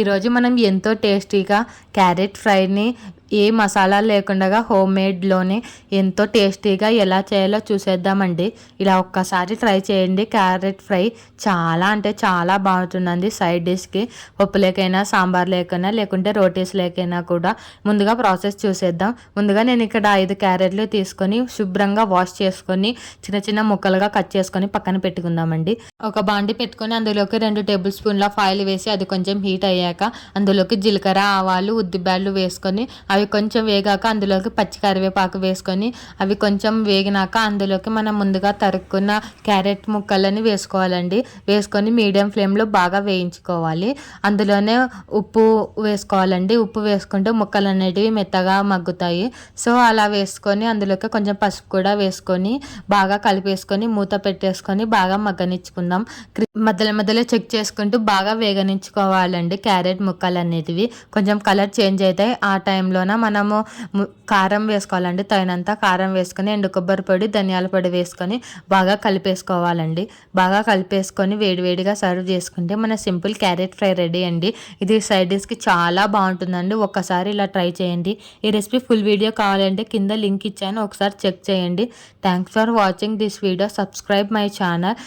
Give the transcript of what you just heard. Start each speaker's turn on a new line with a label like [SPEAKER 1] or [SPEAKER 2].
[SPEAKER 1] ఈరోజు మనం ఎంతో టేస్టీగా క్యారెట్ ఫ్రైని ఏ మసాలా లేకుండా హోమ్ మేడ్లోనే ఎంతో టేస్టీగా ఎలా చేయాలో చూసేద్దామండి. ఇలా ఒక్కసారి ట్రై చేయండి. క్యారెట్ ఫ్రై చాలా అంటే చాలా బాగుంటుందండి. సైడ్ డిష్కి పప్పు లేకైనా, సాంబార్ లేకైనా, లేకుంటే రోటీస్ లేకైనా కూడా. ముందుగా ప్రాసెస్ చూసేద్దాం. ముందుగా నేను ఇక్కడ 5 క్యారెట్లు తీసుకొని శుభ్రంగా వాష్ చేసుకొని చిన్న చిన్న ముక్కలుగా కట్ చేసుకొని పక్కన పెట్టుకుందామండి. ఒక బాండి పెట్టుకొని అందులోకి 2 టేబుల్ స్పూన్ల ఆయిల్ వేసి అది కొంచెం హీట్ అయ్యాక అందులోకి జీలకర్ర, ఆవాలు, ఉద్దిబ్యాళ్ళు వేసుకొని అవి కొంచెం వేగాక అందులోకి పచ్చి కరివేపాకు వేసుకొని అవి కొంచెం వేగినాక అందులోకి మనం ముందుగా తరుక్కున్న క్యారెట్ ముక్కలని వేసుకోవాలండి. వేసుకొని మీడియం ఫ్లేమ్లో బాగా వేయించుకోవాలి. అందులోనే ఉప్పు వేసుకోవాలండి. ఉప్పు వేసుకుంటే ముక్కలు అనేటివి మెత్తగా మగ్గుతాయి. సో అలా వేసుకొని అందులోకి కొంచెం పసుపు కూడా వేసుకొని బాగా కలిపేసుకొని మూత పెట్టేసుకొని బాగా మగ్గనిచ్చుకుందాం. మధ్యలో మధ్యలో చెక్ చేసుకుంటూ బాగా వేగనించుకోవాలండి. క్యారెట్ ముక్కలు అనేటివి కొంచెం కలర్ చేంజ్ అవుతాయి. ఆ టైంలోన మనము కారం వేసుకోవాలండి. తగినంత కారం వేసుకొని ఎండు కొబ్బరి పొడి, ధనియాల పొడి వేసుకొని బాగా కలిపేసుకోవాలండి. బాగా కలిపేసుకొని వేడివేడిగా సర్వ్ చేసుకుంటే మన సింపుల్ క్యారెట్ ఫ్రై రెడీ అండి. ఇది సైడ్ డిష్కి చాలా బాగుంటుందండి. ఒక్కసారి ఇలా ట్రై చేయండి. ఈ రెసిపీ ఫుల్ వీడియో కావాలంటే కింద లింక్ ఇచ్చాను, ఒకసారి చెక్ చేయండి. Thanks for watching this video. Subscribe my channel.